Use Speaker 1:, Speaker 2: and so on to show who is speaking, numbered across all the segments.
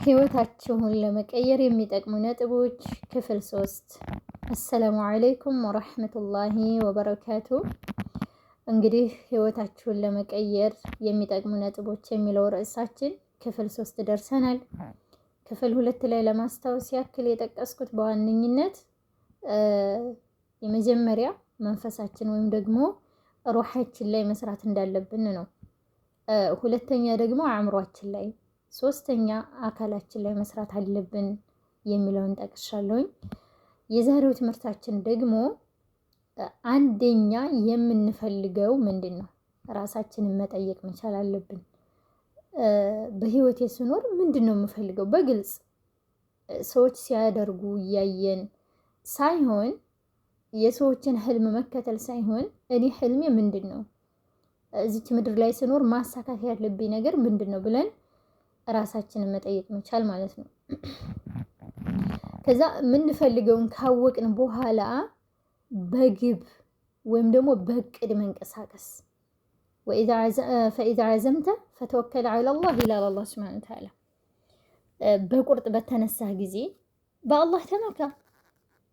Speaker 1: ህይወታችሁን ለመቀየር የሚጠቅሙ ነጥቦች ክፍል 3። አሰላሙ አለይኩም ወራህመቱላሂ ወበረካቱ። እንግዲህ ህይወታችሁን ለመቀየር የሚጠቅሙ ነጥቦች የሚለው ርዕሳችን ክፍል 3 ደርሰናል። ክፍል 2 ላይ ለማስታወስ ያክል የጠቀስኩት በዋነኝነት የመጀመሪያ መንፈሳችን ወይም ደግሞ ሩሃችን ላይ መስራት እንዳለብን ነው። ሁለተኛ ደግሞ አእምሯችን ላይ፣ ሶስተኛ አካላችን ላይ መስራት አለብን የሚለውን ጠቅሻለሁኝ። የዛሬው ትምህርታችን ደግሞ አንደኛ የምንፈልገው ምንድን ነው? ራሳችንን መጠየቅ መቻል አለብን። በህይወቴ ስኖር ምንድን ነው የምፈልገው? በግልጽ ሰዎች ሲያደርጉ እያየን ሳይሆን የሰዎችን ህልም መከተል ሳይሆን እኔ ህልሜ ምንድን ነው? እዚች ምድር ላይ ስኖር ማሳካት ያለብኝ ነገር ምንድን ነው ብለን ራሳችንን መጠየቅ መቻል ማለት ነው። ከዛ የምንፈልገውን ካወቅን በኋላ በግብ ወይም ደግሞ በእቅድ መንቀሳቀስ። ፈኢዛ ዐዘምተ ፈተወከል ዐለላህ ይላል አላህ ሱብሓነሁ ወተዓላ። በቁርጥ በተነሳህ ጊዜ በአላህ ተመካ።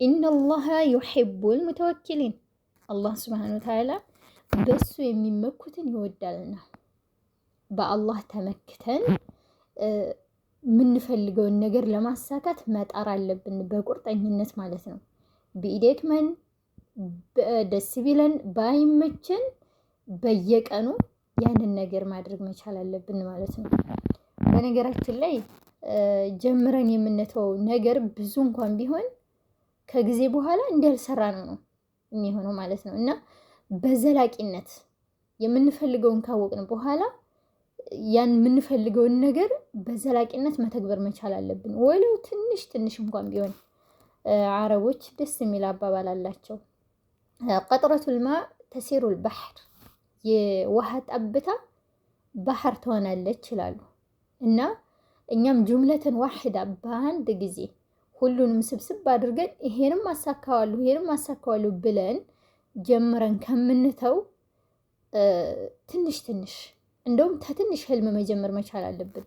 Speaker 1: ኢነላሃ ዩሒቡል ሙተወኪሊን። አላህ ሱብሓነሁ ወተዓላ በሱ የሚመኩትን ይወዳልና በአላህ ተመክተን የምንፈልገውን ነገር ለማሳካት መጣር አለብን፣ በቁርጠኝነት ማለት ነው። ቢደክመን ደስ ቢለን ባይመችን በየቀኑ ያንን ነገር ማድረግ መቻል አለብን ማለት ነው። በነገራችን ላይ ጀምረን የምንተው ነገር ብዙ እንኳን ቢሆን ከጊዜ በኋላ እንዳልሰራ ነው የሚሆነው ማለት ነው። እና በዘላቂነት የምንፈልገውን ካወቅን በኋላ ያን የምንፈልገውን ነገር በዘላቂነት መተግበር መቻል አለብን። ወለው ትንሽ ትንሽ እንኳን ቢሆን። አረቦች ደስ የሚል አባባል አላቸው። ቀጥረቱል ማ ተሲሩል ባህር፣ የውሃ ጠብታ ባህር ትሆናለች ይላሉ። እና እኛም ጁምለትን ዋሂዳ በአንድ ጊዜ ሁሉንም ስብስብ አድርገን ይሄንም አሳካዋለሁ ብለን ጀምረን ከምንተው ትንሽ ትንሽ እንደውም ከትንሽ ህልም መጀመር መቻል አለብን።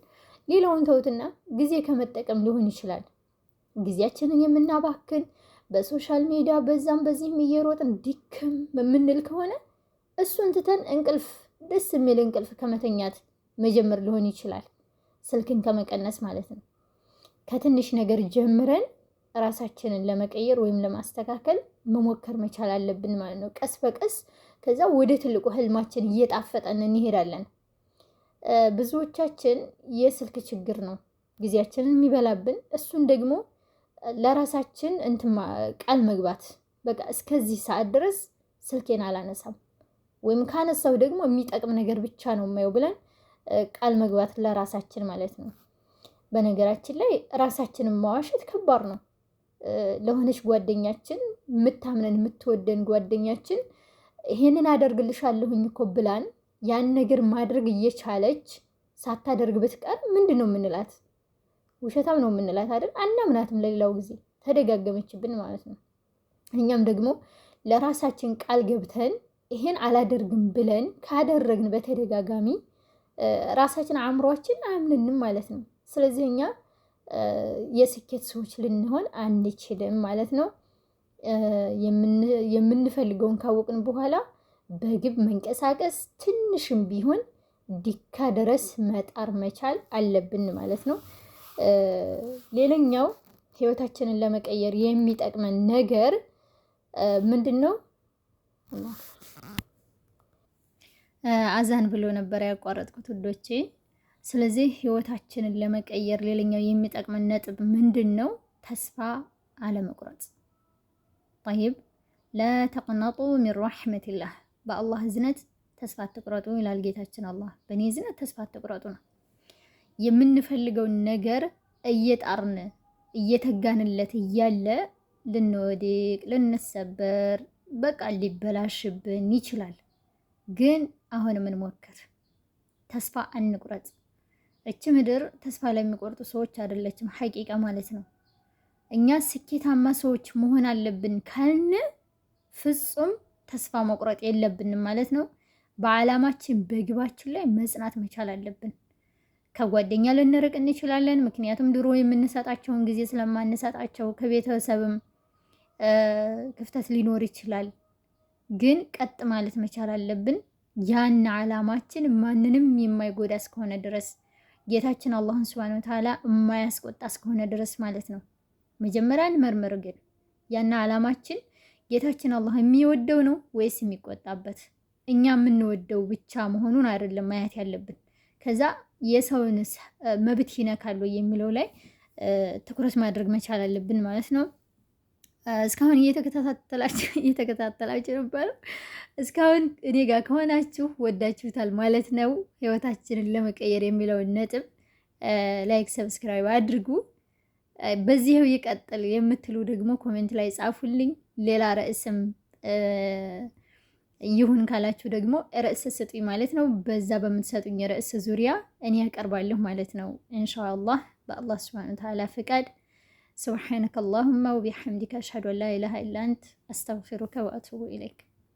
Speaker 1: ሌላውን ተውትና ጊዜ ከመጠቀም ሊሆን ይችላል። ጊዜያችንን የምናባክን በሶሻል ሚዲያ በዛም በዚህም እየሮጥን ድክም የምንል ከሆነ እሱን ትተን እንቅልፍ፣ ደስ የሚል እንቅልፍ ከመተኛት መጀመር ሊሆን ይችላል። ስልክን ከመቀነስ ማለት ነው። ከትንሽ ነገር ጀምረን ራሳችንን ለመቀየር ወይም ለማስተካከል መሞከር መቻል አለብን ማለት ነው። ቀስ በቀስ ከዛ ወደ ትልቁ ህልማችን እየጣፈጠን እንሄዳለን። ብዙዎቻችን የስልክ ችግር ነው ጊዜያችንን የሚበላብን። እሱን ደግሞ ለራሳችን ቃል መግባት፣ በቃ እስከዚህ ሰዓት ድረስ ስልኬን አላነሳም ወይም ካነሳው ደግሞ የሚጠቅም ነገር ብቻ ነው የማየው ብለን ቃል መግባት ለራሳችን ማለት ነው። በነገራችን ላይ ራሳችንን ማዋሸት ከባድ ነው። ለሆነች ጓደኛችን፣ የምታምነን የምትወደን ጓደኛችን ይሄንን አደርግልሻለሁኝ እኮ ብላን ያን ነገር ማድረግ እየቻለች ሳታደርግ ብትቀር ምንድን ነው የምንላት? ውሸታም ነው የምንላት አይደል? አናምናትም። ለሌላው ጊዜ ተደጋገመችብን ማለት ነው። እኛም ደግሞ ለራሳችን ቃል ገብተን ይሄን አላደርግም ብለን ካደረግን በተደጋጋሚ ራሳችን አእምሯችን አያምንንም ማለት ነው። ስለዚህ እኛ የስኬት ሰዎች ልንሆን አንችልም ማለት ነው። የምንፈልገውን ካወቅን በኋላ በግብ መንቀሳቀስ፣ ትንሽም ቢሆን ዲካ ድረስ መጣር መቻል አለብን ማለት ነው። ሌላኛው ህይወታችንን ለመቀየር የሚጠቅመን ነገር ምንድን ነው? አዛን ብሎ ነበር ያቋረጥኩት ውዶቼ። ስለዚህ ህይወታችንን ለመቀየር ሌላኛው የሚጠቅመን ነጥብ ምንድን ነው? ተስፋ አለመቁረጥ። ጠይብ ላ ተቅነጡ ሚን ረሕመቲላህ፣ በአላህ እዝነት ተስፋ አትቁረጡ ይላል ጌታችን አላህ። በእኔ እዝነት ተስፋ አትቁረጡ ነው። የምንፈልገውን ነገር እየጣርን እየተጋንለት እያለ ልንወድቅ፣ ልንሰበር፣ በቃ ሊበላሽብን ይችላል። ግን አሁንም እንሞክር፣ ተስፋ አንቁረጥ። እች ምድር ተስፋ ለሚቆርጡ ሰዎች አይደለችም፣ ሐቂቃ ማለት ነው። እኛ ስኬታማ ሰዎች መሆን አለብን ካልን ፍጹም ተስፋ መቁረጥ የለብንም ማለት ነው። በዓላማችን በግባችን ላይ መጽናት መቻል አለብን። ከጓደኛ ልንርቅ እንችላለን። ምክንያቱም ድሮ የምንሰጣቸውን ጊዜ ስለማንሰጣቸው ከቤተሰብም ክፍተት ሊኖር ይችላል። ግን ቀጥ ማለት መቻል አለብን። ያን ዓላማችን ማንንም የማይጎዳ እስከሆነ ድረስ ጌታችን አላህን ሱብሓነሁ ወተዓላ የማያስቆጣ እስከሆነ ድረስ ማለት ነው። መጀመሪያ እንመርምር። ግን ያን ዓላማችን ጌታችን አላህ የሚወደው ነው ወይስ የሚቆጣበት? እኛ የምንወደው ብቻ መሆኑን አይደለም ማየት ያለብን። ከዛ የሰውን መብት ይነካሉ የሚለው ላይ ትኩረት ማድረግ መቻል አለብን ማለት ነው። እስካሁን እየተከታተላችሁ ነበር። እስካሁን እኔ ጋር ከሆናችሁ ወዳችሁታል ማለት ነው። ህይወታችንን ለመቀየር የሚለውን ነጥብ ላይክ፣ ሰብስክራይብ አድርጉ። በዚህው ይቀጥል የምትሉ ደግሞ ኮሜንት ላይ ጻፉልኝ። ሌላ ርዕስም ይሁን ካላችሁ ደግሞ ርዕስ ስጡኝ ማለት ነው። በዛ በምትሰጡኝ ርዕስ ዙሪያ እኔ ያቀርባለሁ ማለት ነው ኢንሻአላህ በአላህ ሱብሓነሁ ወተዓላ ፍቃድ። ሱብሓነከ አላሁመ ወቢሐምዲከ አሽሀዱ አን ላ ኢላሃ ኢላ አንተ አስተግፊሩከ ወአቱቡ ኢለይክ።